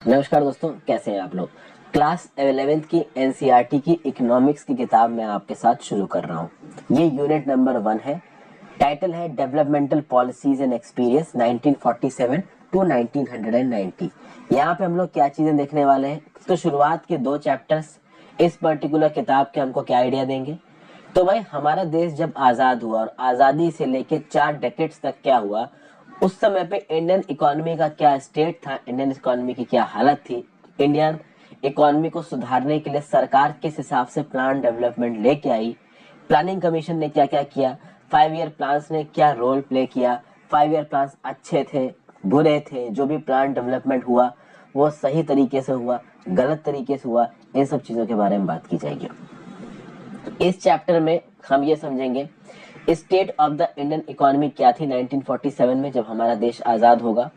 नमस्कार दोस्तों, कैसे हैं आप लोग। क्लास 11th की एनसीईआरटी की इकोनॉमिक्स की किताब मैं आपके साथ शुरू कर रहा हूँ। ये यूनिट नंबर 1 है। टाइटल है developmental policies and experience 1947 to 1990। यहाँ पे हम लोग क्या चीजें देखने वाले हैं, तो शुरुआत के 2 चैप्टर्स इस पर्टिकुलर किताब के हमको क्या आइडिया देंगे। तो भाई हमारा देश जब आजाद हुआ और आजादी से लेके 4 डेकेड्स तक क्या हुआ, उस समय पे इंडियन इकोनॉमी का क्या स्टेट था, इंडियन इकोनॉमी की क्या हालत थी, इंडियन इकोनॉमी को सुधारने के लिए सरकार किस हिसाब से प्लान डेवलपमेंट लेके आई, प्लानिंग कमीशन ने क्या क्या किया, 5 ईयर प्लान्स ने क्या रोल प्ले किया, 5 ईयर प्लान्स अच्छे थे बुरे थे, जो भी प्लान डेवलपमेंट हुआ वो सही तरीके से हुआ गलत तरीके से हुआ, इन सब चीजों के बारे में बात की जाएगी। इस चैप्टर में हम ये समझेंगे state of the Indian economy क्या थी 1947 में जब हमारा देश आजाद होगा,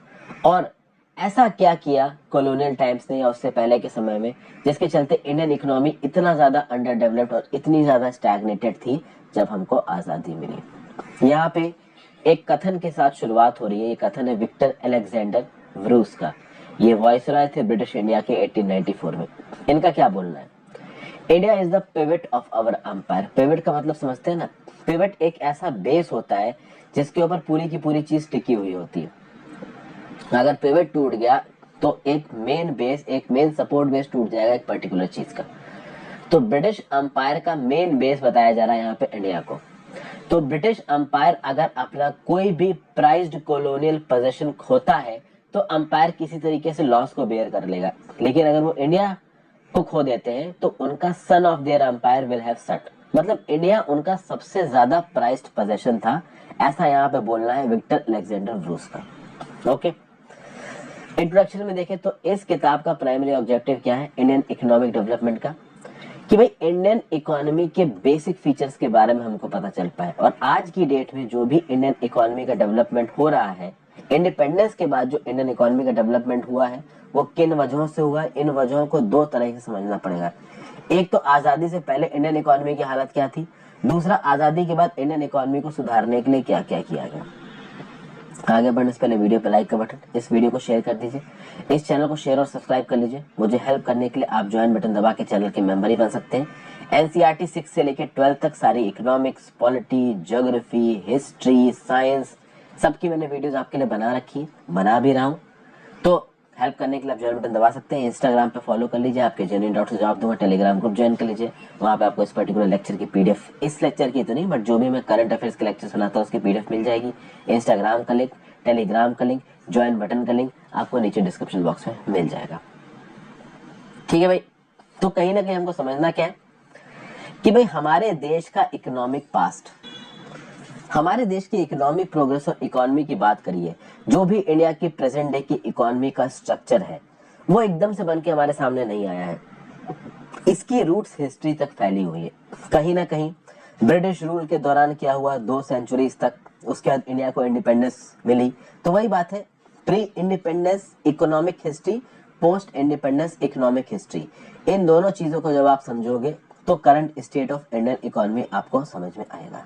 और ऐसा क्या किया कॉलोनियल टाइम्स ने या उससे पहले के समय में जिसके चलते इंडियन इकोनॉमी इतना ज्यादा अंडर डेवलप्ड और इतनी ज्यादा स्टैग्नेटेड थी जब हमको आजादी मिली। यहाँ पे एक कथन के साथ शुरुआत हो रही है। ये कथन है विक्टर अलेक्जेंडर व्रूस का। ये वॉइसरॉय थे ब्रिटिश इंडिया के 1894 में। इनका क्या बोलना है, India is the pivot of our empire. Pivot का मतलब समझते हैं ना, पिवट एक ऐसा बेस होता है जिसके ऊपर पूरी की पूरी चीज टिकी हुई होती है। अगर पिवट टूट गया तो एक मेन बेस, एक मेन सपोर्ट बेस टूट जाएगा एक पर्टिकुलर चीज का। तो ब्रिटिश अंपायर का मेन बेस बताया जा रहा है यहाँ पे इंडिया को। तो ब्रिटिश अंपायर अगर अपना कोई भी प्राइज्ड कॉलोनियल पोजीशन खोता है तो अंपायर किसी तरीके से लॉस को बेयर कर लेगा, लेकिन अगर वो इंडिया को खो देते हैं तो उनका son of their umpire will have सट, मतलब इंडिया उनका सबसे ज्यादा प्राइज्ड पोजीशन था। ऐसा यहाँ पे बोलना है विक्टर अलेक्जेंडर ब्रूस का। ओके, इंट्रोडक्शन में देखें तो इस किताब का प्राइमरी ऑब्जेक्टिव क्या है इंडियन इकोनॉमिक डेवलपमेंट का, कि भाई इंडियन इकोनॉमी के बेसिक फीचर्स के बारे में हमको पता चल पाए। और आज की डेट में जो भी इंडियन इकोनॉमी का डेवलपमेंट हो रहा है, इंडिपेंडेंस के बाद जो इंडियन इकोनॉमी का डेवलपमेंट हुआ है वो किन वजहों से हुआ है। इन वजहों को 2 तरह से समझना पड़ेगा। एक तो आजादी से पहले इंडियन इकोनॉमी की हालत क्या थी, दूसरा आजादी के बाद इंडियन इकोनॉमी को सुधारने के लिए क्या क्या किया गया। आगे बढ़ने से पहले वीडियो पे लाइक का बटन, इस वीडियो को शेयर कर दीजिए, इस चैनल को शेयर और सब्सक्राइब कर लीजिए। मुझे हेल्प करने के लिए आप ज्वाइन बटन दबा के चैनल के मेंबर ही बन सकते हैं। एनसीईआरटी 6 से लेकर 12 तक सारी economics, polity, geography, history, science सबकी मैंने वीडियोस आपके लिए बना रखी, बना भी रहा हूँ। तो हेल्प करने के लिए आप ज्वाइन बटन दबा सकते हैं। इंस्टाग्राम पे फॉलो कर लीजिए, आपके जेन्युइन डाउट से जवाब दूंगा। टेलीग्राम ग्रुप ज्वाइन कर लीजिए, वहाँ पे आपको इस पर्टिकुलर लेक्चर की पीडीएफ, इस लेक्चर की तो नहीं बट जो भी मैं करंट अफेयर्स के लेक्चर सुनाता हूँ उसकी पीडीएफ मिल जाएगी। इंस्टाग्राम का लिंक, टेलीग्राम का लिंक, ज्वाइन बटन का लिंक आपको नीचे डिस्क्रिप्शन बॉक्स में मिल जाएगा। ठीक है भाई, तो कहीं ना कहीं हमको समझना क्या है कि भाई हमारे देश का इकोनॉमिक पास्ट, हमारे देश की इकोनॉमिक प्रोग्रेस और इकोनॉमी की बात करिए, जो भी इंडिया की प्रेजेंट डे की इकोनॉमी का स्ट्रक्चर है वो एकदम से बन के हमारे सामने नहीं आया है। इसकी रूट्स हिस्ट्री तक फैली हुई है। कहीं ना कहीं ब्रिटिश रूल के दौरान क्या हुआ 2 सेंचुरीज तक, उसके बाद इंडिया को इंडिपेंडेंस मिली। तो वही बात है, pre independence economic history, post independence economic history, इन दोनों चीजों को जब आप समझोगे तो current state of Indian economy आपको समझ में आएगा।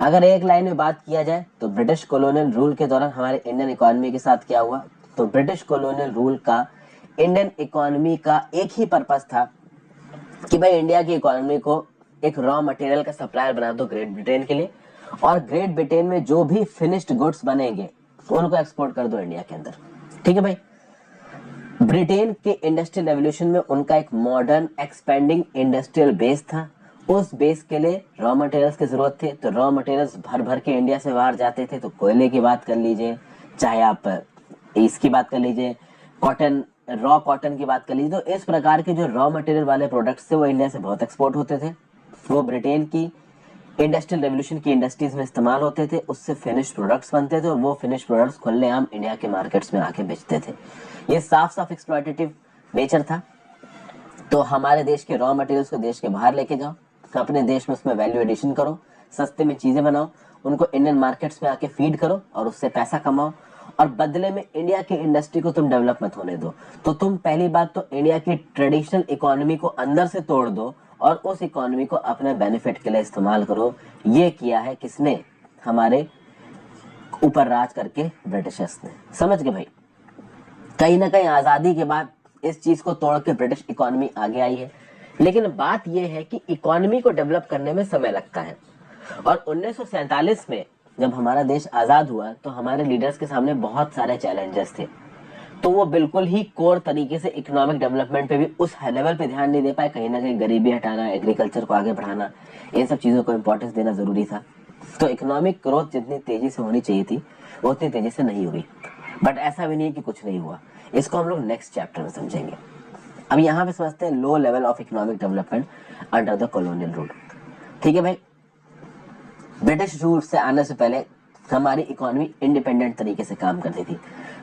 अगर एक लाइन में बात किया जाए तो ब्रिटिश कॉलोनियल रूल के दौरान हमारे इंडियन इकोनॉमी के साथ क्या हुआ, तो ब्रिटिश कॉलोनियल रूल का इंडियन इकोनॉमी का एक ही पर्पस था कि भाई इंडिया की इकोनॉमी को एक रॉ मटेरियल का सप्लायर बना दो ग्रेट ब्रिटेन के लिए, और ग्रेट ब्रिटेन में जो भी फिनिश्ड गुड्स बनेंगे उनको एक्सपोर्ट कर दो इंडिया के अंदर। ठीक है भाई, ब्रिटेन के इंडस्ट्रियल रेवोल्यूशन में उनका एक मॉडर्न एक्सपेंडिंग इंडस्ट्रियल बेस था। उस बेस के लिए रॉ मटेरियल्स की जरूरत थी, तो रॉ मटेरियल्स भर भर के इंडिया से बाहर जाते थे। तो कोयले की बात कर लीजिए, चाहे आप इसकी बात कर लीजिए, कॉटन, रॉ कॉटन की बात कर लीजिए, तो इस प्रकार के जो रॉ मटेरियल वाले प्रोडक्ट्स थे वो इंडिया से बहुत एक्सपोर्ट होते थे। वो ब्रिटेन की इंडस्ट्रियल रेवोल्यूशन की इंडस्ट्रीज में इस्तेमाल होते थे, उससे फिनिश प्रोडक्ट्स बनते थे और वो फिनिश प्रोडक्ट्स खुलेआम इंडिया के मार्केट्स में आके बेचते थे। ये साफ साफ एक्सप्लॉयटेटिव नेचर था। तो हमारे देश के रॉ मटेरियल्स को देश के बाहर लेके जाओ, अपने देश में उसमें वैल्यू एडिशन करो, सस्ते में चीजें बनाओ, उनको इंडियन मार्केट्स में आके फीड करो और उससे पैसा कमाओ, और बदले में इंडिया की इंडस्ट्री को तुम डेवलप मत होने दो। तो तुम पहली बात तो इंडिया की ट्रेडिशनल इकोनॉमी को अंदर से तोड़ दो और उस इकोनॉमी को अपने बेनिफिट के लिए इस्तेमाल करो। ये किया है किसने, हमारे ऊपर राज करके ब्रिटिशर्स ने। समझ गए भाई, कहीं ना कहीं आजादी के बाद इस चीज को तोड़ के ब्रिटिश इकोनॉमी आगे आई है। लेकिन बात यह है कि इकोनॉमी को डेवलप करने में समय लगता है। और 1947 में जब हमारा देश आजाद हुआ तो हमारे लीडर्स के सामने बहुत सारे चैलेंजेस थे, तो वो बिल्कुल ही कोर तरीके से इकोनॉमिक डेवलपमेंट पे भी उस लेवल पे ध्यान नहीं दे पाए। कहीं ना कहीं गरीबी हटाना, एग्रीकल्चर को आगे बढ़ाना, इन सब चीजों को इंपॉर्टेंस देना जरूरी था। तो इकोनॉमिक ग्रोथ जितनी तेजी से होनी चाहिए थी वो उतनी तेजी से नहीं हुई। बट ऐसा भी नहीं है कि कुछ नहीं हुआ, इसको हम लोग नेक्स्ट चैप्टर में समझेंगे। अब यहाँ पे समझते हैं low level of economic development under the colonial rule. ठीक है भाई, ब्रिटिश रूल से आने से पहले हमारी इकोनॉमी इंडिपेंडेंट तरीके से काम करती थी।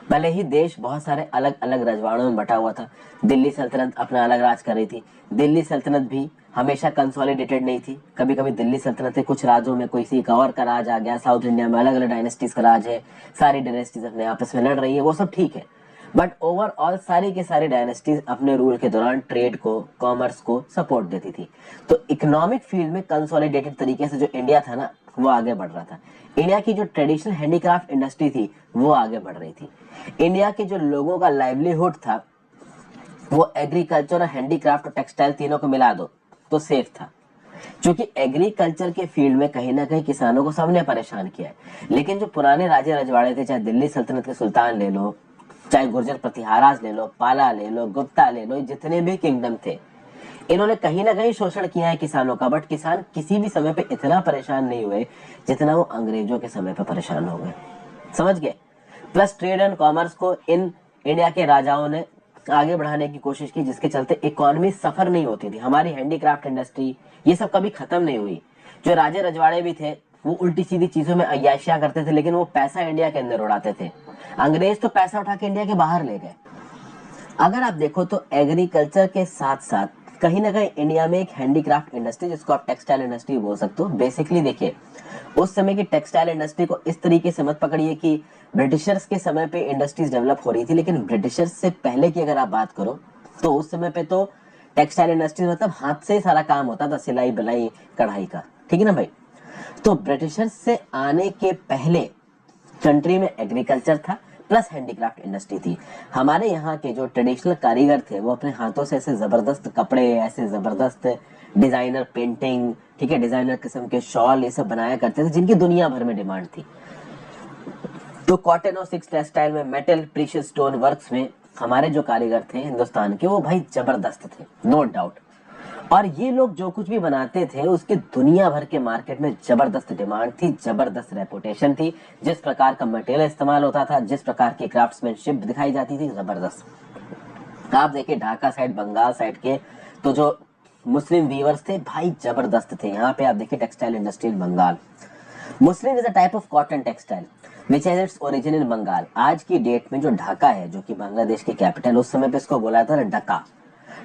पहले ही देश बहुत सारे अलग अलग रजवाड़ों में बटा हुआ था। दिल्ली सल्तनत अपना अलग राज कर रही थी। दिल्ली सल्तनत भी हमेशा कंसोलिडेटेड नहीं थी। कभी कभी दिल्ली सल्तनत के कुछ राज्यों में कोई सी और का राज आ गया। साउथ इंडिया में अलग अलग डायनेस्टीज का राज है, सारी डायनेस्टीज अपने आपस में लड़ रही है, वो सब ठीक है। बट ओवरऑल सारी की सारी डायनेस्टीज अपने रूल के दौरान ट्रेड को, कॉमर्स को सपोर्ट देती थी। तो इकोनॉमिक फील्ड में कंसोलिडेटेड तरीके से जो इंडिया था ना, वो आगे बढ़ रहा था। इंडिया की जो ट्रेडिशनल हैंडीक्राफ्ट इंडस्ट्री थी वो आगे बढ़ रही थी। इंडिया के जो लोगों का लाइवलीहुड था वो एग्रीकल्चर और हैंडीक्राफ्ट और टेक्सटाइल तीनों को मिला दो तो सेफ था। क्योंकि एग्रीकल्चर के फील्ड में कहीं ना कहीं किसानों को सबने परेशान किया है। लेकिन जो पुराने राजे रजवाड़े थे, चाहे दिल्ली सल्तनत के सुल्तान ले लो, चाहे गुर्जर प्रतिहाराज ले लो, पाला ले लो, गुप्ता ले लो, जितने भी किंगडम थे, इन्होंने कहीं ना कहीं शोषण किया है किसानों का। बट किसान किसी भी समय पे इतना परेशान नहीं हुए जितना वो अंग्रेजों के समय पे परेशान हो गए। समझ गए? प्लस ट्रेड एंड कॉमर्स को इन इंडिया के राजाओं ने आगे बढ़ाने की कोशिश की, जिसके चलते इकोनॉमी सफर नहीं होती थी। हमारी हैंडीक्राफ्ट इंडस्ट्री ये सब कभी खत्म नहीं हुई। जो राजे रजवाड़े भी थे वो उल्टी सीधी चीजों में अय्याशियां करते थे, लेकिन वो पैसा इंडिया के अंदर उड़ाते थे। अंग्रेज तो पैसा उठा के इंडिया के बाहर ले गए। अगर आप देखो तो एग्रीकल्चर के साथ साथ कहीं ना कहीं इंडिया में एक हैंडीक्राफ्ट इंडस्ट्री, जिसको आप टेक्सटाइल इंडस्ट्री बोल सकते हो। बेसिकली देखिए, उस समय की टेक्सटाइल इंडस्ट्री को इस तरीके से मत पकड़िए कि ब्रिटिशर्स के समय पे इंडस्ट्रीज डेवलप हो रही थी, लेकिन ब्रिटिशर्स से पहले की अगर आप बात करो तो उस समय पे तो टेक्सटाइल इंडस्ट्री मतलब हाथ से सारा काम होता था, सिलाई बुनाई कढ़ाई का। ठीक है ना भाई? तो ब्रिटिशर्स से आने के पहले कंट्री में एग्रीकल्चर था प्लस हैंडीक्राफ्ट इंडस्ट्री थी। हमारे यहाँ के जो ट्रेडिशनल कारीगर थे वो अपने हाथों से ऐसे जबरदस्त कपड़े, ऐसे जबरदस्त डिजाइनर पेंटिंग, ठीक है, डिजाइनर किस्म के शॉल, ये सब बनाया करते थे, जिनकी दुनिया भर में डिमांड थी। तो कॉटन और सिल्क टेक्सटाइल में, मेटल, प्रीशियस स्टोन वर्क्स में हमारे जो कारीगर थे हिंदुस्तान के, वो भाई जबरदस्त थे, नो डाउट। और ये लोग जो कुछ भी बनाते थे उसके दुनिया भर के मार्केट में जबरदस्त डिमांड थी, जबरदस्त रेपुटेशन थी। जिस प्रकार का मटेरियल इस्तेमाल होता था, जिस प्रकार की क्राफ्ट्समैनशिप दिखाई जाती थी, जबरदस्त। आप देखिए ढाका साइड, बंगाल साइड के तो जो मुस्लिम वीवर्स थे भाई जबरदस्त थे। यहाँ पे आप देखिए textile industry in Bengal. Muslin is a type of cotton textile which has its origin in Bengal. आज की डेट में जो ढाका है, जो कि बांग्लादेश की कैपिटल, उस समय पे इसको बोला था ढाका।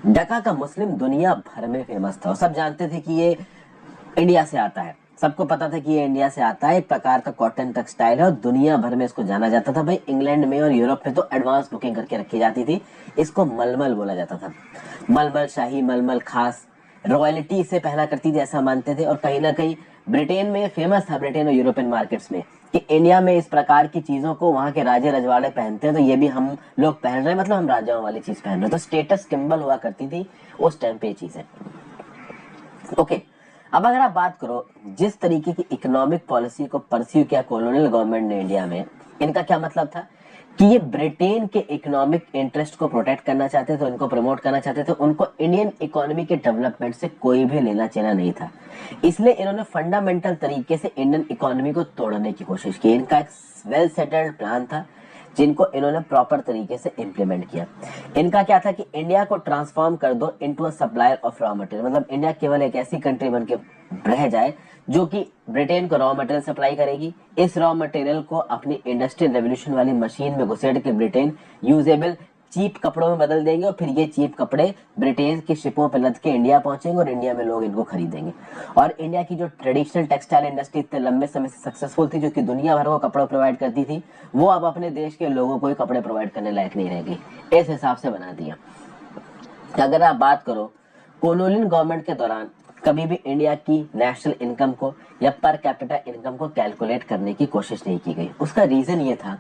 ढाका का मुस्लिम दुनिया भर में फेमस था और सब जानते थे कि ये इंडिया से आता है। सबको पता था कि ये इंडिया से आता है, एक प्रकार का कॉटन टेक्सटाइल है और दुनिया भर में इसको जाना जाता था। भाई इंग्लैंड में और यूरोप में तो एडवांस बुकिंग करके रखी जाती थी। इसको मलमल बोला जाता था। मलमल शाही, मलमल खास, रॉयल्टी इसे पहना करती थी ऐसा मानते थे। और कहीं ना कहीं ब्रिटेन में फेमस था, ब्रिटेन और यूरोपियन मार्केट्स में, कि इंडिया में इस प्रकार की चीजों को वहां के राजे रजवाड़े पहनते हैं तो ये भी हम लोग पहन रहे हैं, मतलब हम राजाओं वाली चीज पहन रहे हैं। तो स्टेटस सिंबल हुआ करती थी उस टाइम पे ये चीजें। ओके, अब अगर आप बात करो जिस तरीके की इकोनॉमिक पॉलिसी को परस्यू किया कॉलोनियल गवर्नमेंट ने इंडिया में, इनका क्या मतलब था कि ये ब्रिटेन के इकोनॉमिक इंटरेस्ट को प्रोटेक्ट करना चाहते थे, उनको प्रमोट करना चाहते थे। उनको इंडियन इकोनॉमी के डेवलपमेंट से कोई भी लेना देना नहीं था। इसलिए इन्होंने फंडामेंटल तरीके से इंडियन इकोनॉमी को तोड़ने की कोशिश की। इनका एक वेल सेटल्ड प्लान था जिनको इन्होंने प्रॉपर तरीके से इम्प्लीमेंट किया। इनका क्या था कि इंडिया को ट्रांसफॉर्म कर दो into a supplier of raw material, मतलब इंडिया केवल एक ऐसी कंट्री बन के रह जाए जो कि ब्रिटेन को रॉ मटेरियल सप्लाई करेगी। इस रॉ मटेरियल को अपनी इंडस्ट्रियल रेवोल्यूशन वाली मशीन में घुसेड़ के ब्रिटेन यूजेबल चीप कपड़ों में बदल देंगे और फिर ये चीप कपड़े ब्रिटेन की शिपों पर लद के इंडिया पहुंचेंगे और इंडिया में लोग इनको खरीदेंगे। और इंडिया की जो ट्रेडिशनल टेक्सटाइल इंडस्ट्री इतने लंबे समय से सक्सेसफुल थी, जो कि दुनिया भर को कपड़े प्रोवाइड करती थी, वो अब अपने देश के लोगों को ही कपड़े प्रोवाइड करने लायक नहीं रहेगी। इस हिसाब से बना दिया। अगर आप बात करो कॉलोनियल गवर्नमेंट के दौरान कभी भी इंडिया की नेशनल इनकम को या पर कैपिटा इनकम को कैलकुलेट करने की कोशिश नहीं की गई। उसका रीजन ये था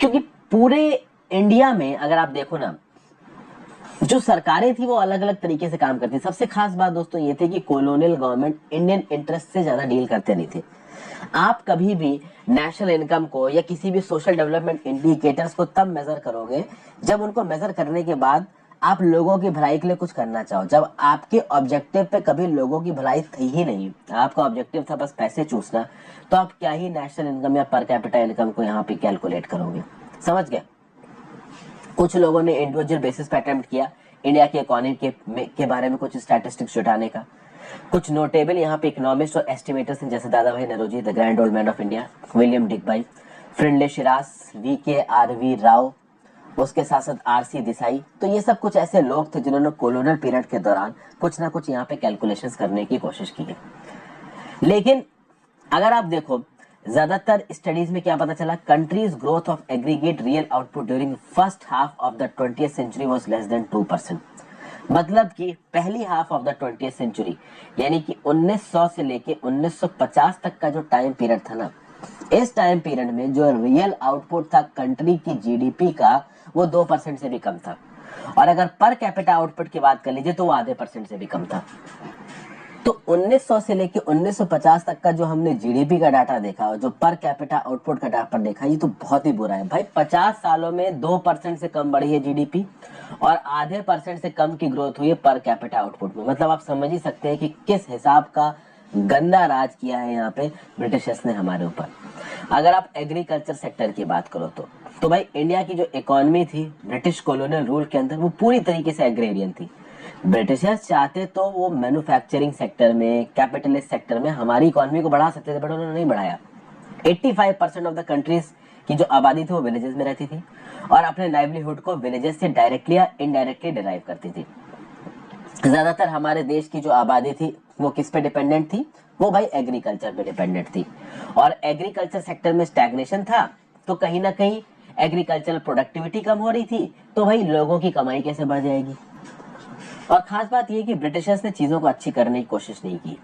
क्योंकि पूरे इंडिया में अगर आप देखो ना, जो सरकारें थी वो अलग अलग तरीके से काम करती। सबसे खास बात दोस्तों ये थी कि कॉलोनियल गवर्नमेंट इंडियन इंटरेस्ट से ज्यादा डील करते नहीं थे। आप कभी भी नेशनल इनकम को या किसी भी सोशल डेवलपमेंट इंडिकेटर्स को तब मेजर करोगे जब उनको मेजर करने के बाद आप लोगों की भलाई के लिए कुछ करना चाहो। जब आपके ऑब्जेक्टिव पे कभी लोगों की भलाई थी ही नहीं, आपका ऑब्जेक्टिव था बस पैसे चूसना, तो आप क्या ही नेशनल इनकम या पर कैपिटा इनकम को यहाँ पे कैलकुलेट करोगे। समझ गए। कुछ लोगों ने इंडिविजुअल बेसिस पे अटेम्प्ट किया इंडिया की इकोनॉमी के बारे में कुछ स्टैटिस्टिक्स जुटाने का। कुछ नोटेबल यहाँ पे इकोनॉमिस्ट और एस्टिमेटर्स हैं, जैसे Dadabhai Naoroji, the grand old man of India, William Digby, Findlay Shirras, VK RV Rao, उसके साथ साथ RC देसाई। तो ये सब कुछ ऐसे लोग थे जिन्होंने कॉलोनियल पीरियड के दौरान कुछ ना कुछ यहाँ पे कैलकुलेशंस करने की कोशिश की है। लेकिन अगर आप देखो ज्यादातर स्टडीज में क्या पता चला, countries growth of aggregate real output during first half of the 20th century was less than 2%। मतलब कि पहली half of the 20th century यानी कि 1900 से लेके 1950 तक का जो टाइम पीरियड था ना, इस टाइम पीरियड में जो रियल आउटपुट था कंट्री की GDP का वो 2% से भी कम था। और अगर पर कैपिटा आउटपुट की बात कर लीजिए तो वो आधे % से भी कम था। तो 1900 से लेके 1950 तक का जो हमने GDP का डाटा देखा और जो पर कैपिटा आउटपुट का डाटा देखा, ये तो बहुत ही बुरा है भाई। 50 सालों में 2% से कम बढ़ी है GDP और आधे % से कम की ग्रोथ हुई है पर कैपिटा आउटपुट में। मतलब आप समझ ही सकते हैं कि किस हिसाब का गंदा राज किया है यहाँ पे ब्रिटिशर्स ने हमारे ऊपर। अगर आप एग्रीकल्चर सेक्टर की बात करो तो भाई इंडिया की जो इकोनॉमी थी ब्रिटिश कॉलोनियल रूल के अंदर वो पूरी तरीके से एग्रेरियन थी। ब्रिटिशर्स चाहते तो वो मैन्युफैक्चरिंग सेक्टर में, कैपिटलिस्ट सेक्टर में हमारी इकोनॉमी को बढ़ा सकते थे, बट उन्होंने नहीं बढ़ाया। 85% ऑफ द कंट्रीज की जो आबादी थी वो विलेजेस में रहती थी और अपने लाइवलीहुड को विलेजेस से डायरेक्टली या इनडायरेक्टली डिराइव करती थी। ज्यादातर हमारे देश की जो आबादी थी वो किस पे डिपेंडेंट थी, वो भाई एग्रीकल्चर पे डिपेंडेंट थी। और एग्रीकल्चर सेक्टर में स्टैग्नेशन था तो कहीं ना कहीं एग्रीकल्चरल प्रोडक्टिविटी कम हो रही थी, तो भाई लोगों की कमाई कैसे बढ़ जाएगी। और खास बात यह कि ब्रिटिशर्स ने चीजों को अच्छी करने की कोशिश नहीं की।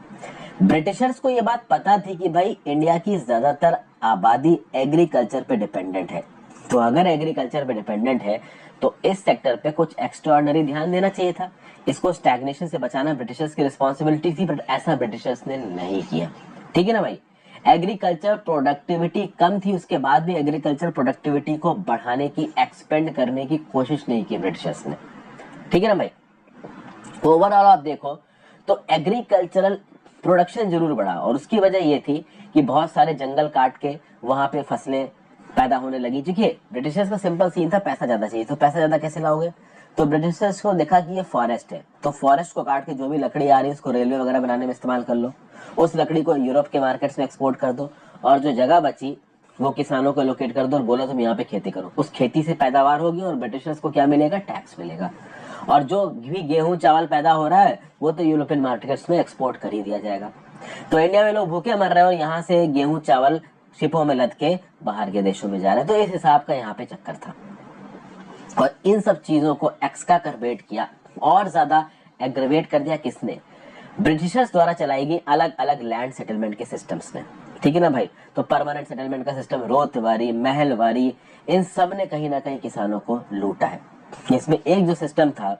ब्रिटिशर्स को यह बात पता थी कि भाई इंडिया की ज्यादातर आबादी एग्रीकल्चर पे डिपेंडेंट है, तो अगर एग्रीकल्चर पे डिपेंडेंट है तो इस सेक्टर पे कुछ एक्स्ट्राऑर्डिनरी ध्यान देना चाहिए था। इसको स्टैग्नेशन से बचाना ब्रिटिशर्स की रिस्पॉन्सिबिलिटी थी, बट ऐसा ब्रिटिशर्स ने नहीं किया। ठीक है ना भाई। एग्रीकल्चर प्रोडक्टिविटी कम थी, उसके बाद भी एग्रीकल्चर प्रोडक्टिविटी को बढ़ाने की, एक्सपेंड करने की कोशिश नहीं की ब्रिटिशर्स ने। ठीक है ना भाई। ओवरऑल आप देखो तो एग्रीकल्चरल प्रोडक्शन जरूर बढ़ा और उसकी वजह यह थी कि बहुत सारे जंगल काट के वहां पे फसलें पैदा होने लगी। देखिए ब्रिटिशर्स का सिंपल सीन था, पैसा ज्यादा चाहिए, तो पैसा ज्यादा कैसे लाओगे, तो ब्रिटिशर्स को देखा कि ये फॉरेस्ट है, तो फॉरेस्ट को काट के जो भी लकड़ी आ रही है उसको रेलवे वगैरह बनाने में इस्तेमाल कर लो, उस लकड़ी को यूरोप के मार्केट्स में एक्सपोर्ट कर दो और जो जगह बची वो किसानों को लोकेट कर दो और बोलो तुम यहाँ पे खेती करो। उस खेती से पैदावार होगी और ब्रिटिशर्स को क्या मिलेगा, टैक्स मिलेगा। और जो भी गेहूं चावल पैदा हो रहा है वो तो यूरोपियन मार्केट्स में एक्सपोर्ट कर ही दिया जाएगा। तो इंडिया में लोग भूखे मर रहे हैं और यहाँ से गेहूं चावल शिपों में लद के बाहर के देशों में जा रहे हैं। तो इस हिसाब का यहाँ पे चक्कर था और इन सब चीजों को एक्सकार्बेट किया और ज्यादा एग्रेवेट कर दिया किसने, ब्रिटिशर्स द्वारा चलाई गई अलग अलग लैंड सेटलमेंट के सिस्टम्स ने। ठीक है ना भाई। तो परमानेंट सेटलमेंट का सिस्टम, रोतवारी, महलवारी, इन सब ने कहीं ना कहीं किसानों को लूटा है। इसमें एक जो सिस्टम था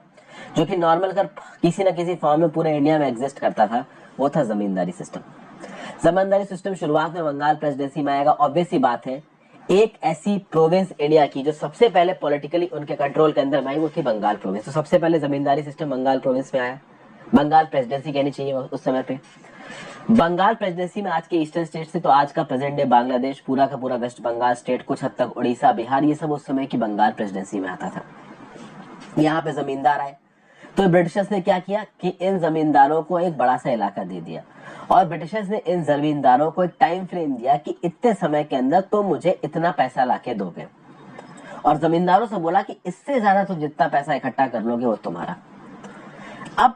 जो कि नॉर्मल कर किसी ना किसी फॉर्म में पूरे इंडिया में एग्जिस्ट करता था, वो था जमींदारी सिस्टम। जमींदारी सिस्टम शुरुआत में बंगाल प्रेसिडेंसी में आएगा। ऑब्वियस सी बात है, एक ऐसी प्रोविंस इंडिया की जो सबसे पहले पॉलिटिकली उनके कंट्रोल के अंदर आई वो थी बंगाल प्रोविंस। तो सबसे पहले जमींदारी सिस्टम बंगाल प्रोविंस में आया। बंगाल प्रेसिडेंसी कहनी चाहिए उस समय पे। बंगाल प्रेसिडेंसी में आज के ईस्टर्न स्टेट से, तो आज का प्रेजेंट डे बांग्लादेश, पूरा का पूरा वेस्ट बंगाल स्टेट, कुछ हद तक उड़ीसा, बिहार, ये सब उस समय की बंगाल प्रेसिडेंसी में आता था। यहाँ पे जमींदार आए तो ब्रिटिशर्स ने क्या किया कि इन जमींदारों को एक बड़ा सा इलाका दे दिया और ब्रिटिशर्स ने इन जमींदारों को एक टाइम फ्रेम दिया कि इतने समय के अंदर तो मुझे इतना पैसा लाके दोगे, और जमींदारों से बोला कि इससे ज्यादा तो जितना पैसा इकट्ठा कर लोगे वो तुम्हारा। अब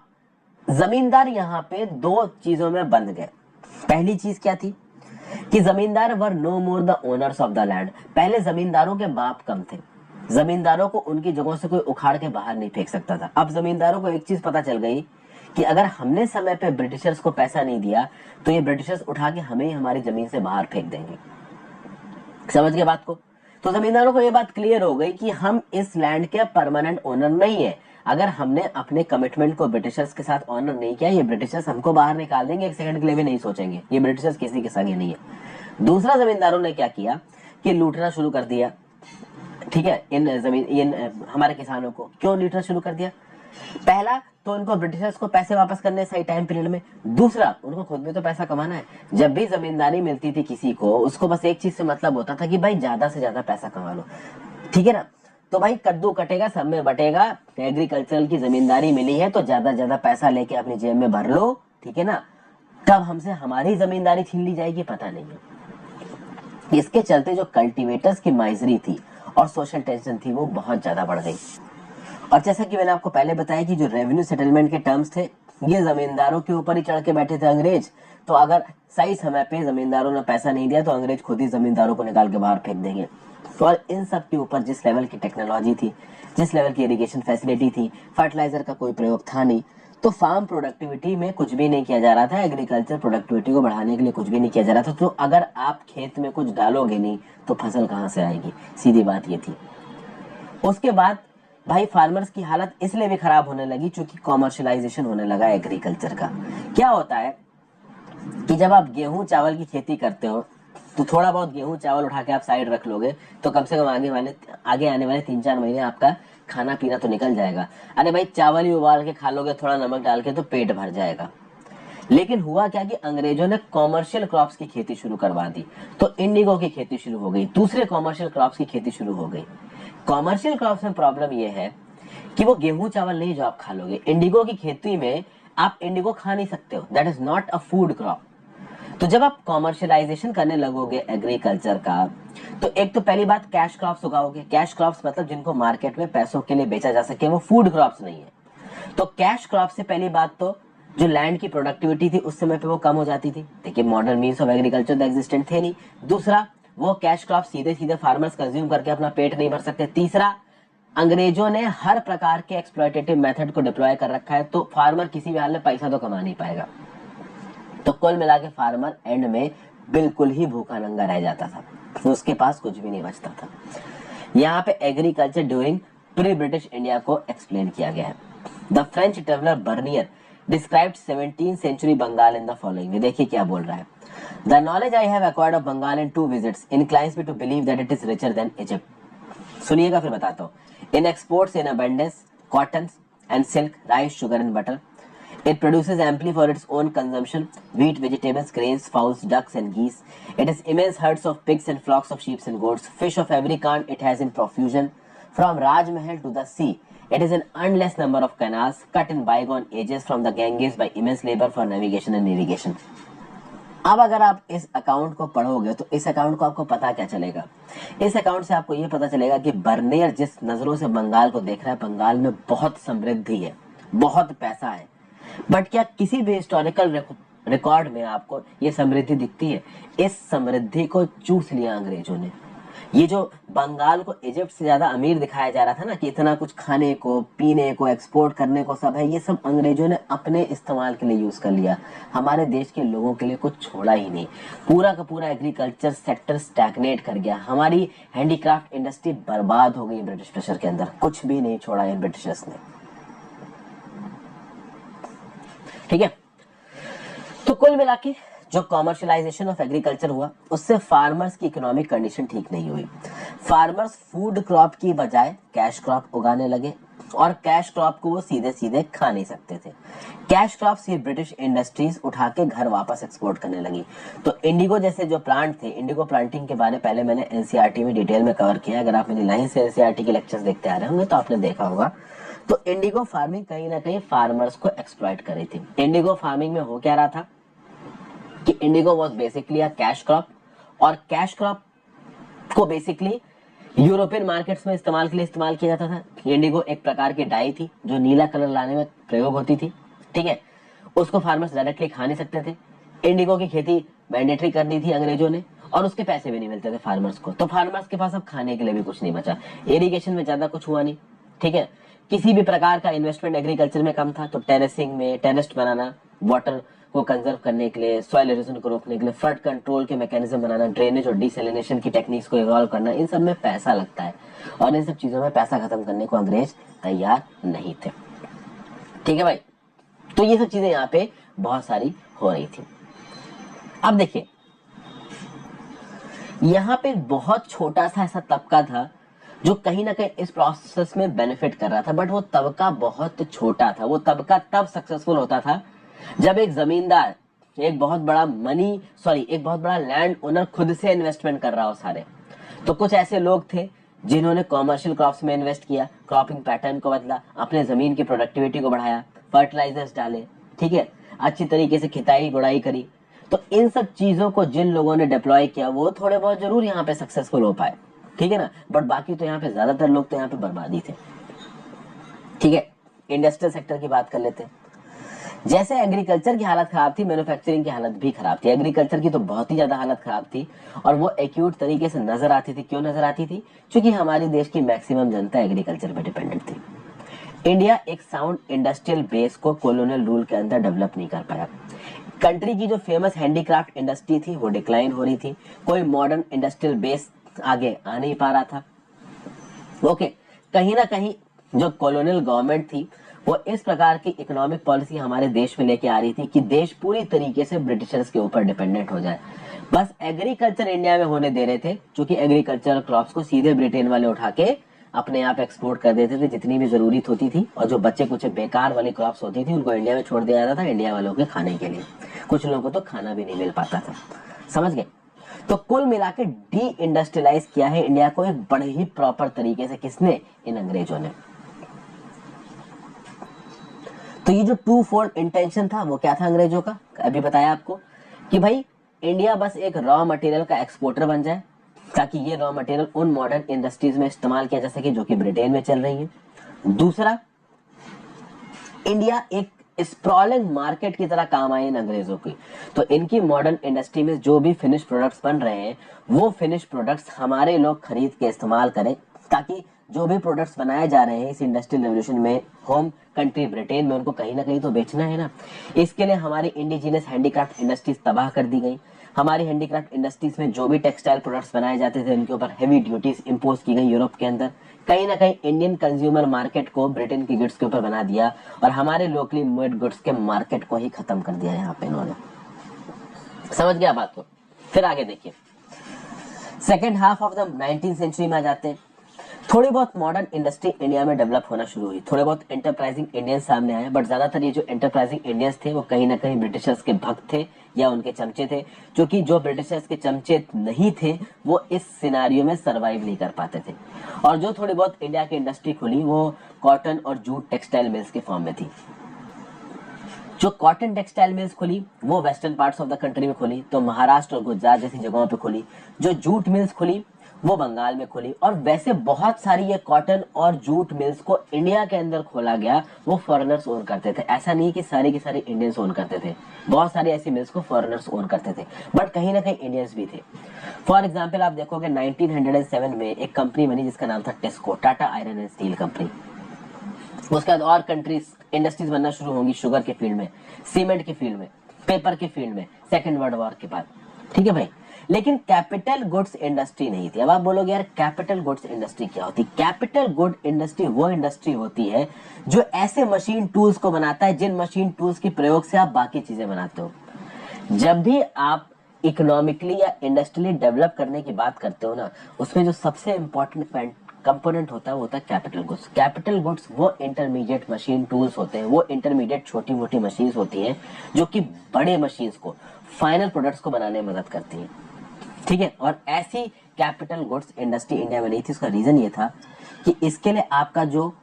जमींदार यहाँ पे दो चीजों में बंध गए। पहली चीज क्या थी कि zamindar were no more the owners of the land. पहले जमींदारों के बाप कम थे, जमींदारों को उनकी जगहों से कोई उखाड़ के बाहर नहीं फेंक सकता था। अब जमींदारों को एक चीज पता चल गई कि अगर हमने समय पे ब्रिटिशर्स को पैसा नहीं दिया तो ये ब्रिटिशर्स उठा के हमें हमारी जमीन से बाहर फेंक देंगे। समझ गए बात को। तो जमींदारों को ये बात क्लियर हो गई कि हम इस लैंड के परमानेंट ओनर नहीं है, अगर हमने अपने कमिटमेंट को ब्रिटिशर्स के साथ ऑनर नहीं किया, ये ब्रिटिशर्स हमको बाहर निकाल देंगे, एक सेकंड के लिए भी नहीं सोचेंगे, ये ब्रिटिशर्स किसी के संग नहीं है। दूसरा, जमींदारों ने क्या किया कि लूटना शुरू कर दिया, ठीक है, इन हमारे किसानों को। क्यों लूटना शुरू कर दिया? पहला तो उनको ब्रिटिशर्स को पैसे वापस करने सही टाइम पीरियड में, दूसरा उनको खुद भी तो पैसा कमाना है। जब भी जमींदारी मिलती थी किसी को, उसको बस एक चीज से मतलब होता था कि भाई ज्यादा से ज्यादा पैसा कमा लो, ठीक है ना। तो भाई कद्दू कटेगा सब में बटेगा, एग्रीकल्चरल की जमींदारी मिली है तो ज्यादा ज्यादा पैसा लेके अपनी जेब में भर लो, ठीक है ना। कब हमसे हमारी जमींदारी छीन ली जाएगी पता नहीं है। इसके चलते जो कल्टीवेटर्स की माइजरी थी और सोशल टेंशन थी वो बहुत ज्यादा बढ़ गई। और जैसा कि मैंने आपको पहले बताया कि जो रेवेन्यू सेटलमेंट के टर्म्स थे, ये जमींदारों के ऊपर ही चढ़ के बैठे थे अंग्रेज। तो अगर सही समय पे जमींदारों ने पैसा नहीं दिया तो अंग्रेज खुद ही जमींदारों को निकाल के बाहर फेंक देंगे। और इन सब के ऊपर जिस लेवल की टेक्नोलॉजी थी, जिस लेवल की इरिगेशन फैसिलिटी थी, फर्टिलाइजर का कोई प्रयोग था नहीं, तो फार्म प्रोडक्टिविटी में कुछ भी नहीं किया जा रहा था, एग्रीकल्चर प्रोडक्टिविटी को बढ़ाने के लिए कुछ भी नहीं किया जा रहा था। तो अगर आप खेत में कुछ डालोगे नहीं तो फसल कहाँ से आएगी, सीधी बात ये थी। उसके बाद भाई फार्मर्स की हालत इसलिए भी खराब होने लगी क्योंकि कॉमर्शलाइजेशन होने लगा एग्रीकल्चर का। क्या होता है कि जब आप गेहूं चावल की खेती करते हो तो थोड़ा बहुत गेहूं चावल उठा के आप साइड रख लोगे तो कम से कम आगे आने वाले 3-4 महीने आपका खाना पीना तो निकल जाएगा। अरे भाई चावल ही उबाल के खा लोगे थोड़ा नमक डाल के तो पेट भर जाएगा। लेकिन हुआ क्या कि अंग्रेजों ने कॉमर्शियल क्रॉप्स की खेती शुरू करवा दी, तो इंडिगो की खेती शुरू हो गई, दूसरे कॉमर्शियल क्रॉप्स की खेती शुरू हो गई। कॉमर्शियल क्रॉप्स में प्रॉब्लम यह है कि वो गेहूं चावल नहीं जो आप खा लोगे, इंडिगो की खेती में आप इंडिगो खा नहीं सकते हो, that is not a food crop. तो जब आप कॉमर्शियलाइजेशन करने लगोगे एग्रीकल्चर का, तो एक तो पहली बात कैश क्रॉप्स उगाओगे। कैश क्रॉप्स मतलब जिनको मार्केट में पैसों के लिए बेचा जा सके, वो फूड क्रॉप्स नहीं है। तो कैश क्रॉप से पहली बात तो जो लैंड की प्रोडक्टिविटी थी उस समय पे वो कम हो जाती थी। देखिए मॉडर्न मीन्स ऑफ एग्रीकल्चर तो एग्जिस्टेंट थे नहीं। दूसरा, वो कैश क्रॉप सीधे सीधे फार्मर्स कंज्यूम करके अपना पेट नहीं भर सकते। तीसरा, अंग्रेजों ने हर प्रकार के एक्सप्लॉयटेटिव मेथड को डिप्लॉय कर रखा है, तो फार्मर किसी भी हाल में पैसा तो कमा नहीं पाएगा। तो कुल मिला के फार्मर एंड में बिल्कुल ही भूखा नंगा रह जाता था, तो उसके पास कुछ भी नहीं बचता था। यहाँ पे agriculture during pre British India को एक्सप्लेन किया गया है। The French traveller Bernier described 17th century Bengal in the following. देखिए क्या बोल रहा है। The knowledge I have acquired of Bengal in 2 visits inclines me to believe that it is richer than Egypt। सुनिएगा फिर बताता हूँ। इन exports in abundance cotton and silk, rice, sugar and butter. It produces amply for its own consumption wheat, vegetables, grains, fowls, ducks and geese. It has immense herds of pigs and flocks of sheep and goats. Fish of every kind it has in profusion. From Raj Mahal to the sea, it is an endless number of canals cut in bygone ages from the Ganges by immense labor for navigation and irrigation. अब अगर आप इस account को पढ़ोगे तो इस account को आपको पता क्या चलेगा। इस अकाउंट से आपको ये पता चलेगा कि बर्नियर जिस नजरों से बंगाल को देख रहा है, बंगाल में बहुत समृद्धि है, बहुत पैसा है। बट क्या किसी भी हिस्टोरिकल रिकॉर्ड में आपको ये समृद्धि दिखती है? इस समृद्धि को चूस लिया अंग्रेजों ने। ये जो बंगाल को इजिप्ट से ज्यादा अमीर दिखाया जा रहा था ना, कि इतना कुछ खाने को पीने को एक्सपोर्ट करने को सब है, ये सब अंग्रेजों ने अपने इस्तेमाल के लिए यूज कर लिया। हमारे देश के लोगों के लिए कुछ छोड़ा ही नहीं। पूरा का पूरा एग्रीकल्चर सेक्टर स्टैग्नेट कर गया। हमारी हैंडीक्राफ्ट इंडस्ट्री बर्बाद हो गई ब्रिटिश प्रेशर के अंदर। कुछ भी नहीं छोड़ा इन ब्रिटिशर्स ने, ठीक है। तो कुल मिला के जो कॉमर्शियलाइजेशन ऑफ एग्रीकल्चर हुआ उससे फार्मर्स की इकोनॉमिक कंडीशन ठीक नहीं हुई। फार्मर्स फूड क्रॉप की बजाय कैश क्रॉप उगाने लगे और कैश क्रॉप को वो सीधे सीधे खा नहीं सकते थे। कैश क्रॉप से ब्रिटिश इंडस्ट्रीज उठा के घर वापस एक्सपोर्ट करने लगी। तो इंडिगो जैसे जो प्लांट थे, इंडिगो प्लांटिंग के बारे पहले मैंने एनसीईआरटी में डिटेल में कवर किया। अगर आप मेरी लाइन से एनसीईआरटी के लेक्चर्स देखते आ रहे होंगे तो आपने देखा होगा। तो इंडिगो फार्मिंग कहीं ना कहीं फार्मर्स को एक्सप्लॉइट करी थी। इंडिगो फार्मिंग में हो क्या रहा था कि Indigo was basically a cash crop, और कैश क्रॉप को बेसिकली यूरोपियन मार्केट्स में इस्तेमाल के लिए इस्तेमाल किया जाता था। इंडिगो एक प्रकार की डाई थी जो नीला कलर लाने में प्रयोग होती थी, ठीक है। उसको फार्मर्स डायरेक्टली खा नहीं सकते थे। इंडिगो की खेती मैंडेटरी कर दी थी अंग्रेजों ने, और उसके पैसे भी नहीं मिलते थे फार्मर्स को। तो फार्मर्स के पास अब खाने के लिए भी कुछ नहीं बचा। इरिगेशन में ज्यादा कुछ हुआ नहीं, ठीक है। किसी भी प्रकार का इन्वेस्टमेंट एग्रीकल्चर में कम था, तो टेरेसिंग में टेरेस्ट बनाना, वाटर को कंजर्व करने के लिए, सॉइल इरोजन को रोकने के लिए, फ्लड कंट्रोल के मैकेनिज्म बनाना, ड्रेनेज और डिसैलिनेशन की टेक्निक्स को इवॉल्व करना, इन सब में पैसा लगता है और इन सब चीजों में पैसा खत्म करने को अंग्रेज तैयार नहीं थे। ठीक है भाई, तो ये सब चीजें यहाँ पे बहुत सारी हो रही थी। अब देखिए, यहाँ पे बहुत छोटा सा ऐसा तबका था जो कहीं ना कहीं इस प्रोसेस में बेनिफिट कर रहा था, बट वो तबका बहुत छोटा था। वो तबका तब सक्सेसफुल होता था जब एक जमींदार, एक बहुत बड़ा लैंड ओनर खुद से इन्वेस्टमेंट कर रहा हो सारे। तो कुछ ऐसे लोग थे जिन्होंने कॉमर्शियल क्रॉप्स में इन्वेस्ट किया, क्रॉपिंग पैटर्न को बदला, अपने जमीन की प्रोडक्टिविटी को बढ़ाया, फर्टिलाइजर्स डाले, ठीक है, अच्छी तरीके से खिताई गुड़ाई करी। तो इन सब चीजों को जिन लोगों ने डिप्लॉय किया वो थोड़े बहुत जरूर यहाँ पे सक्सेसफुल हो पाए, ठीक है ना, बट बाकी तो यहाँ पे ज्यादातर लोग तो यहाँ पे बर्बादी थे। ठीक है, इंडस्ट्रियल सेक्टर की बात कर लेते हैं। जैसे एग्रीकल्चर की हालत खराब थी, मैन्युफैक्चरिंग की हालत भी खराब थी। एग्रीकल्चर की तो बहुत ही ज्यादा हालत खराब थी और वो एक्यूट तरीके से नजर आती थी। क्यों नजर आती थी? क्योंकि हमारे देश की मैक्सिमम जनता एग्रीकल्चर पे डिपेंडेंट थी। इंडिया एक साउंड इंडस्ट्रियल बेस को कॉलोनियल रूल के अंदर डेवलप नहीं कर पाया। कंट्री की जो फेमस हैंडीक्राफ्ट इंडस्ट्री थी वो डिक्लाइन हो रही थी। कोई मॉडर्न इंडस्ट्रियल बेस आगे आ नहीं पा रहा था। ओके, कहीं ना कहीं जो कॉलोनियल गवर्नमेंट थी वो इस प्रकार की इकोनॉमिक पॉलिसी हमारे देश में लेके आ रही थी कि देश पूरी तरीके से ब्रिटिशर्स के ऊपर डिपेंडेंट हो जाए। बस एग्रीकल्चर इंडिया में होने दे रहे थे, क्योंकि एग्रीकल्चर क्रॉप्स को सीधे ब्रिटेन वाले उठा के अपने आप एक्सपोर्ट कर देते थे जितनी भी जरूरत होती थी, और जो बच्चे कुछ बेकार वाली क्रॉप्स होती थी उनको इंडिया में छोड़ दिया जाता था इंडिया वालों के खाने के लिए। कुछ लोगों को तो खाना भी नहीं मिल पाता था। समझ गए? तो कुल मिला के डी इंडस्ट्रियलाइज किया है इंडिया को एक बड़े ही प्रॉपर तरीके से। किसने? इन अंग्रेजों ने। तो ये जो टू फोल्ड इंटेंशन था वो क्या था अंग्रेजों का? अभी बताया आपको कि भाई इंडिया बस एक रॉ मटेरियल का एक्सपोर्टर बन जाए, ताकि ये रॉ मटेरियल उन मॉडर्न इंडस्ट्रीज में इस्तेमाल किया जा सके जो कि ब्रिटेन में चल रही है। दूसरा, इंडिया एक स्प्रॉलिंग मार्केट की तरह काम आए इन अंग्रेजों की। तो इनकी मॉडर्न इंडस्ट्री में जो भी फिनिश प्रोडक्ट्स बन रहे हैं वो फिनिश प्रोडक्ट्स हमारे लोग खरीद के इस्तेमाल करें, ताकि जो भी प्रोडक्ट्स बनाए जा रहे हैं इस इंडस्ट्रियल रेवोल्यूशन में होम कंट्री ब्रिटेन में उनको कहीं ना कहीं तो बेचना है ना। इसके लिए हमारी इंडिजिनस हैंडीक्राफ्ट इंडस्ट्रीज तबाह कर दी गई। हमारी हैंडीक्राफ्ट इंडस्ट्रीज में जो भी टेक्सटाइल प्रोडक्ट्स बनाए जाते थे उनके ऊपर हेवी ड्यूटीज इंपोज की गई यूरोप के अंदर। कहीं ना कहीं इंडियन कंज्यूमर मार्केट को ब्रिटेन की गुड्स के ऊपर बना दिया और हमारे लोकली मेड गुड्स के मार्केट को ही खत्म कर दिया यहाँ पे इन्होंने। समझ गया बात को? फिर आगे देखिए, second half of the 19th century में आ जाते हैं। थोड़ी बहुत मॉडर्न इंडस्ट्री इंडिया में डेवलप होना शुरू हुई, थोड़े बहुत एंटरप्राइजिंग इंडियंस सामने आए, बट ज्यादातर ये जो एंटरप्राइजिंग इंडियंस थे वो कहीं ना कहीं ब्रिटिशर्स के भक्त थे या उनके चमचे थे, क्योंकि जो ब्रिटिशर्स के चमचे नहीं थे वो इस सिनारियो में सरवाइव नहीं कर पाते थे। और जो थोड़ी बहुत इंडिया की इंडस्ट्री खुली वो कॉटन और जूट टेक्सटाइल मिल्स के फॉर्म में थी। जो कॉटन टेक्सटाइल मिल्स खुली वो western parts of the country में खुली, तो महाराष्ट्र और गुजरात जैसी जगहों पे खुली। जो जूट मिल्स खुली वो बंगाल में खुली। और वैसे बहुत सारी ये कॉटन और जूट मिल्स को इंडिया के अंदर खोला गया, वो फॉरेनर्स ओन करते थे। ऐसा नहीं कि सारे के सारे इंडियंस ओन करते थे, बहुत सारी ऐसी मिल्स को फॉरेनर्स ओन करते थे, बट कहीं ना कहीं इंडियंस भी थे। फॉर एग्जाम्पल आप देखोगे 1907 में एक कंपनी बनी जिसका नाम था टेस्को, Tata iron and steel company. उसके बाद और कंट्रीज इंडस्ट्रीज बनना शुरू होंगी, शुगर के फील्ड में, सीमेंट के फील्ड में, पेपर के फील्ड में, सेकेंड वर्ल्ड वॉर के बाद। ठीक है भाई, लेकिन कैपिटल गुड्स इंडस्ट्री नहीं थी। अब आप बोलोगे यार कैपिटल गुड्स इंडस्ट्री क्या होती? कैपिटल गुड इंडस्ट्री वो इंडस्ट्री होती है जो ऐसे मशीन टूल्स को बनाता है जिन मशीन टूल्स के प्रयोग से आप बाकी चीजें बनाते हो। जब भी आप इकोनॉमिकली या इंडस्ट्रियली डेवलप करने की बात करते हो ना, उसमें जो सबसे इंपॉर्टेंट कंपोनेंट होता है वो होता है कैपिटल गुड्स। कैपिटल गुड्स वो इंटरमीडिएट मशीन टूल्स होते हैं, वो इंटरमीडिएट छोटी मोटी मशीन्स होती हैं जो कि बड़े मशीन्स को, फाइनल प्रोडक्ट्स को बनाने में मदद करती हैं। ठीक है, और ऐसी कैपिटल गुड्स इंडस्ट्री इंडिया में नहीं थी। उसका रीजन ये था कि इसके लिए आपका जो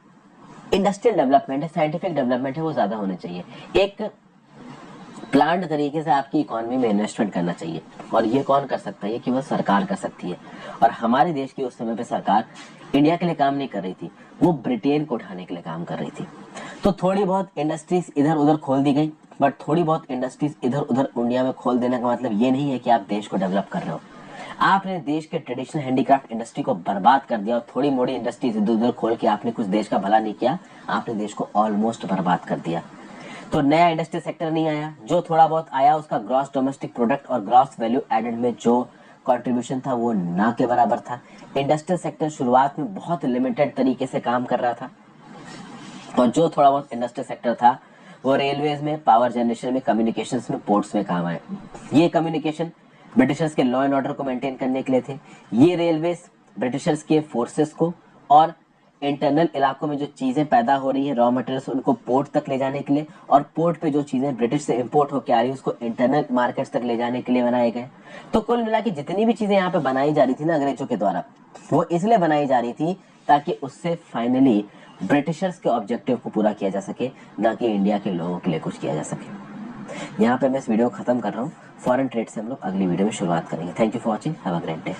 इंडस्ट्रियल डेवलपमेंट है, साइंटिफिक डेवलपमेंट है, वो ज्यादा होना चाहिए। एक प्लान्ड तरीके से आपकी इकोनॉमी में इन्वेस्टमेंट करना चाहिए, और ये कौन कर सकता है? ये केवल सरकार कर सकती है। और हमारे देश की उस समय पे सरकार इंडिया के लिए काम नहीं कर रही थी, वो ब्रिटेन को उठाने के लिए काम कर रही थी। तो थोड़ी बहुत इंडस्ट्रीज इधर उधर खोल दी गई, बट थोड़ी बहुत इंडस्ट्रीज इधर उधर इंडिया में खोल देने का मतलब ये नहीं है कि आप देश को डेवलप कर रहे हो। आपने देश के ट्रेडिशनल हैंडीक्राफ्ट इंडस्ट्री को बर्बाद कर दिया, और थोड़ी मोड़ी इंडस्ट्रीज इधर उधर खोल के आपने कुछ देश का भला नहीं किया, आपने देश को ऑलमोस्ट बर्बाद कर दिया। तो नया इंडस्ट्रियल सेक्टर नहीं आया, जो थोड़ा बहुत आया उसका ग्रॉस डोमेस्टिक प्रोडक्ट और ग्रॉस वैल्यू एडेड में जो कंट्रीब्यूशन था वो ना के बराबर था। इंडस्ट्रियल सेक्टर शुरुआत में बहुत लिमिटेड तरीके से काम कर रहा था, और जो थोड़ा बहुत इंडस्ट्रियल सेक्टर था वो रेलवेज में, पावर जनरेशन में, कम्युनिकेशंस में, पोर्ट्स में काम आए। ये कम्युनिकेशन ब्रिटिशर्स के लॉ एंड ऑर्डर को मेंटेन करने के लिए थे। ये रेलवेज ब्रिटिशर्स के फोर्सेस को और इंटरनल इलाकों में जो चीजें पैदा हो रही है रॉ मटेरियल्स उनको पोर्ट तक ले जाने के लिए, और पोर्ट पे जो चीजें ब्रिटिश से इंपोर्ट होकर आ रही है उसको इंटरनल मार्केट्स तक ले जाने के लिए बनाए गए। तो कुल मिला के जितनी भी चीजें यहाँ पे बनाई जा रही थी ना अंग्रेजों के द्वारा, वो इसलिए बनाई जा रही थी ताकि उससे फाइनली ब्रिटिशर्स के ऑब्जेक्टिव को पूरा किया जा सके, ना कि इंडिया के लोगों के लिए कुछ किया जा सके। यहाँ पे मैं इस वीडियो को खत्म कर रहा हूँ। फॉरेन ट्रेड से हम लोग अगली वीडियो में शुरुआत करेंगे। Thank you for watching, have a great day.